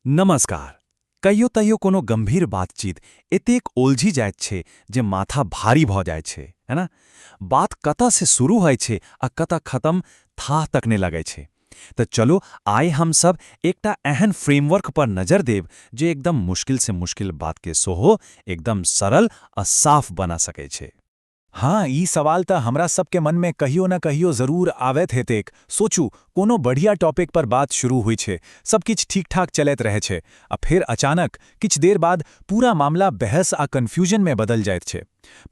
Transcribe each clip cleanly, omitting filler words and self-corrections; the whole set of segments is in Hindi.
नमस्कार। कहियो तहियो कोनो गंभीर बातचीत एतेक उलझि जाइत छै जे माथा भारी भऽ जाइत छै, है ना? बात कतऽ से शुरू होइ छै आ कतऽ खत्म थाह तक नहि लगै छै। तऽ चलो आइ हम सब एकटा एहन फ्रेमवर्क पर नजर देब जे एकदम मुश्किल से मुश्किल बात के सेहो एकदम सरल आ साफ बना सकै छै। हाँ, ई सवाल त हमरा सबके मन में कहियो न कहियो जरूर आवैत हेतैक। सोचू, कोनो बढ़िया टॉपिक पर बात शुरू हुई छै, सब किछ ठीक-ठाक चलैत रहै छै, आ फेर अचानक किछ देर बाद पूरा मामला बहस आ कन्फ्यूजन में बदल जाइत छै।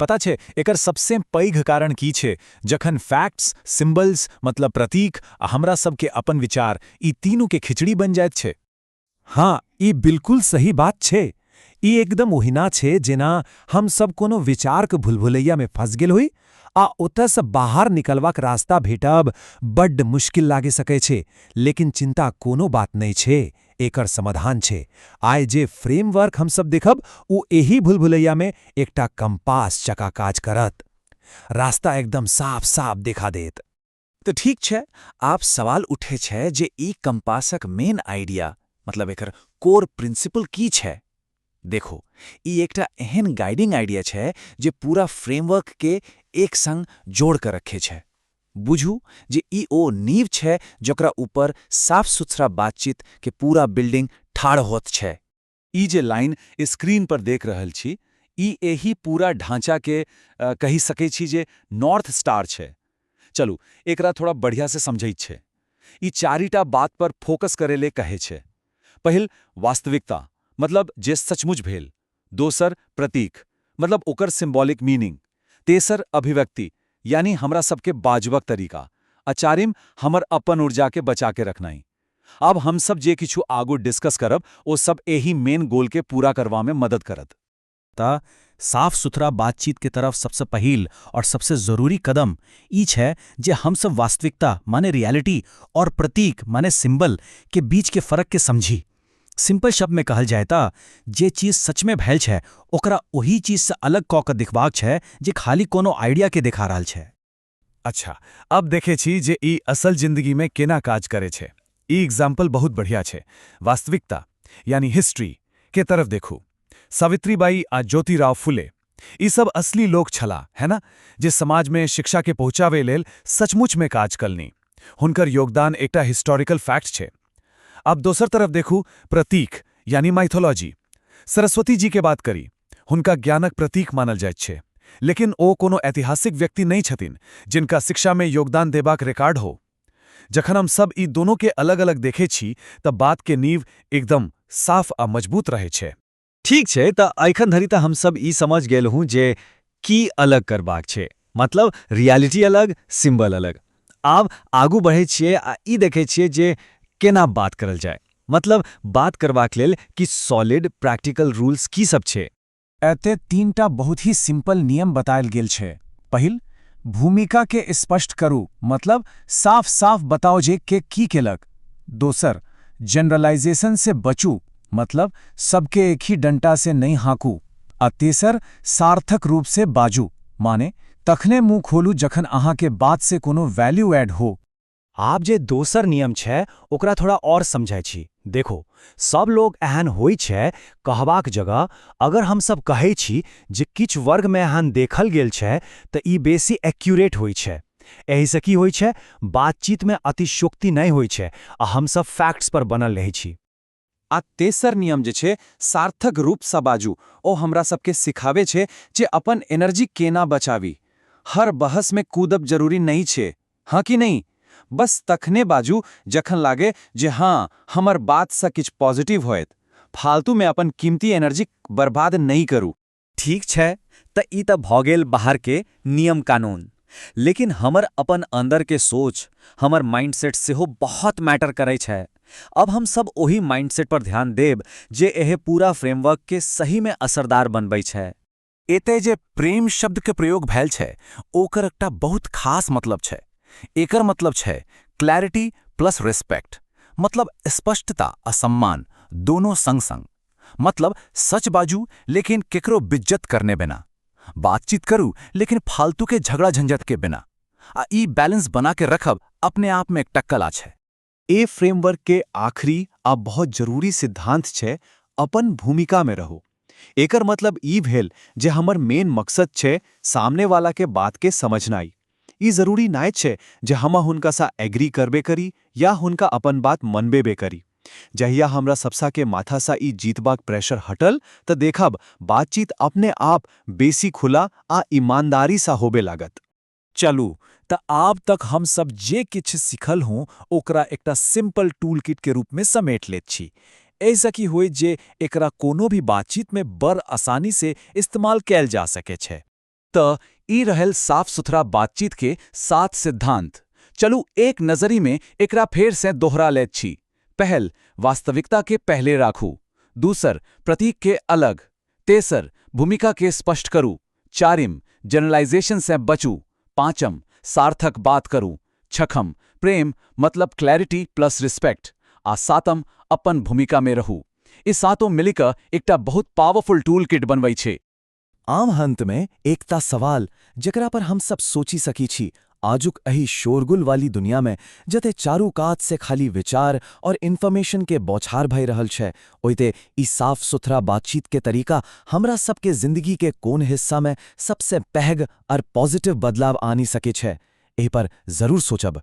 पता छै, एकर सबसे पैघ कारण की छै? जखन फैक्ट्स, सिंबल्स मतलब प्रतीक आ हमरा सबके अपन विचार, ई तीनू के खिचड़ी बन जाइत छै। हाँ, ई बिल्कुल सही बात छै। ई एकदम ओहिना छै जेना हम सब कोनो विचारक भुलभुलैया में फंस गेल होई आ ओतयसँ बाहर निकलबाक रास्ता भेटब बड्ड मुश्किल लागि सकै छै। लेकिन चिंता कोनो बात नहीं छै, एकर समाधान छै। आइ जे फ्रेमवर्क हम सब देखब ओ एही भुलभुलैया में एकटा कंपास जकाँ काज करत। रास्ता एकदम साफ साफ देखा देत। तो ठीक छै, आप सवाल उठे छै जे ई कंपासक मेन आइडिया मतलब एकर कोर प्रिंसिपल की छै। देखो, ई एकटा एहन गाइडिंग आइडिया छै जे पूरा फ्रेमवर्क के एक संग जोड़ कर रखे छै। बुझू जे ई ओ नींव छै जकरा ऊपर साफ सुथरा बातचीत के पूरा बिल्डिंग ठाढ़ होत छै। ई जे लाइन स्क्रीन पर देख रहल छी, ई एही पूरा ढांचा के कही सकै छी जे नॉर्थ स्टार छै। चलू एकरा थोड़ा बढ़िया से समझैत छै। ई चारिटा बात पर फोकस करे ले कहे छै। पहिल, वास्तविकता मतलब जे सचमुच भेल। दोसर, प्रतीक मतलब ओकर सिंबॉलिक मीनिंग। तेसर, अभिव्यक्ति यानी हमरा सबके बाजबक तरीका। आ चारिम, हमर अपन ऊर्जा के बचा के रखनाई। अब हम सब जे किछु आगू डिस्कस करब ओ सब एही मेन गोल के पूरा करवा में मदद करत। ता साफ सुथरा बातचीत के तरफ सबसे पहिल और सबसे जरूरी कदम ई छै जे हम सब वास्तविकता माने रियलिटी और प्रतीक माने सिंबल के बीच के फर्क के समझी। सिंपल शब्द में कहल जाए ता जे चीज सच में भैल छै ओकरा वही चीज से अलग कऽ के दिखबाक छै जे खाली कोनो आइडिया के दिखा रहल छै। अच्छा, अब देखे छी जे ई असल जिंदगी में केना काज करे छै। ई एग्जाम्पल बहुत बढ़िया छै। वास्तविकता यानी हिस्ट्री के तरफ देखू। सावित्रीबाई आ ज्योतिराव फुले ई सब असली लोग छला, है ना, जे समाज में शिक्षा के पहुंचावे लेल सचमुच में काज कलनी। हुनकर योगदान एकटा हिस्टोरिकल फैक्ट छै। अब दोसर तरफ देखू, प्रतीक यानी माइथोलॉजी। सरस्वती जी के बात करी, हुनका ज्ञानक प्रतीक मानल जाइत छै। लेकिन ओ कोनो ऐतिहासिक व्यक्ति नहीं छथिन जिनका शिक्षा में योगदान देबाक रिकॉर्ड हो। जखन हम सब ई दोनों के अलग अलग देखे छी तब बात के नींव एकदम साफ आ मजबूत रहे छै। ठीक छै, त एखन धरि त हम सब ई समझ गेल हूँ जे की अलग करबाक छै, मतलब रियलिटी अलग, सिंबल अलग। आब आगू बढ़े छियै आ ई देखे छियै जे केना बात करल जाय, मतलब बात करबाक लेल कि सॉलिड प्रैक्टिकल रूल्स की सब छै। एते तीनटा बहुत ही सिंपल नियम बतायल गेल छै। पहिल, भूमिका के स्पष्ट करू, मतलब साफ साफ बताओ जे के की केलक। दोसर, जनरलाइजेशन से बचू, मतलब सबके एक ही डंटा से नहीं हाँकू। आ तेसर, सार्थक रूप से बाजू, माने तखने मुंह खोलू जखन अहाँ के बात से कोनो वैल्यू ऐड हो। आप जे दोसर नियम छै ओकरा थोड़ा और समझै छी। देखो, सब लोग एहन होइ छै कहबाक जगह अगर हम सब कहै छी जे किछ वर्ग में एहन देखल गेल छै त ई बेसी एक्यूरेट होइ छै। एही से की होइ छै, बातचीत में अतिशयोक्ति नहीं होइ छै आ हम सब फैक्ट्स पर बनल रहै छी। आ तेसर नियम जे छै सार्थक रूप सँ बाजू, ओ हमरा सबके सिखावे छै जे अपन एनर्जी केना बचावी। हर बहस में कूदब जरूरी नहीं छै, हाँ कि नहीं? बस तखने बाजू जखन लागे जे हाँ हमर बात सँ किछ पॉजिटिव होयत। फालतू में अपन कीमती एनर्जी बर्बाद नहीं करू। ठीक छै, त ई त भ गेल बाहर के नियम कानून। लेकिन हमर अपन अंदर के सोच, हमर माइंडसेट सेहो बहुत मैटर करे छै। अब हम सब ओही माइंडसेट पर ध्यान देब जे एहे पूरा फ्रेमवर्क के सही में असरदार बनबै छै। एते जे प्रेम शब्द के प्रयोग भैल छै ओकर एकटा बहुत खास मतलब छै। एकर मतलब छै क्लैरिटी प्लस रिस्पेक्ट, मतलब स्पष्टता आ सम्मान दोनों संग संग। मतलब सच बाजू लेकिन केकरो बिज्जत करने बिना, बातचीत करू लेकिन फालतू के झगड़ा झंझट के बिना। आ ई बैलेंस बना के रखब अपने आप में एक कला छै। ए फ्रेमवर्क के आखिरी आ बहुत जरूरी सिद्धांत छे अपन भूमिका में रहो। एकर मतलब ई भेल जे हमर मेन मकसद छे सामने वाला के बात के समझनाई। ई जरूरी नाय छे जे हम हुनका सा एग्री करबे करी या हुनका अपन बात मनबेबे करी। जहिया हमरा सबसा के माथा सा ई जीतबाक प्रेशर हटल त देखब बातचीत अपने आप बेसी खुला आ ईमानदारी सा होबे लागत। चलू त आब तक हम सब जे किछ सिखल हूँ ओकरा एकटा सिंपल टूल किट के रूप में समेट लेत छी। ऐसा की होय जे एकरा कोनो भी बातचीत में बड़ आसानी से इस्तेमाल कैल जा सके छे। त ई रहल साफ सुथरा बातचीत के 7 सिद्धांत। चलू एक नजरी में एकरा फेर से दोहरा लेत छी। पहल, वास्तविकता के पहले राखू। दूसर, प्रतीक के अलग। तेसर, भूमिका के स्पष्ट करू। चारिम, जनरलाइजेशन से बचू। पांचम, सार्थक बात करू। छठम, प्रेम मतलब क्लैरिटी प्लस रिस्पेक्ट। आ सातम, अपन भूमिका में रहू। ई सातों मिलिक एकटा बहुत पावरफुल टूल किट बनवै छे। आम हंत में एकता सवाल जकरा पर हम सब सोची सकी छी, आजुक अही शोरगुल वाली दुनिया में जते चारू कात से खाली विचार और इन्फॉर्मेशन के बौछार भय रहल छे, ओइते ई साफ सुथरा बातचीत के तरीका हमरा सबके जिंदगी के कोन हिस्सा में सबसे पहग और पॉजिटिव बदलाव आनी सके छे, एहि पर जरूर सोचब।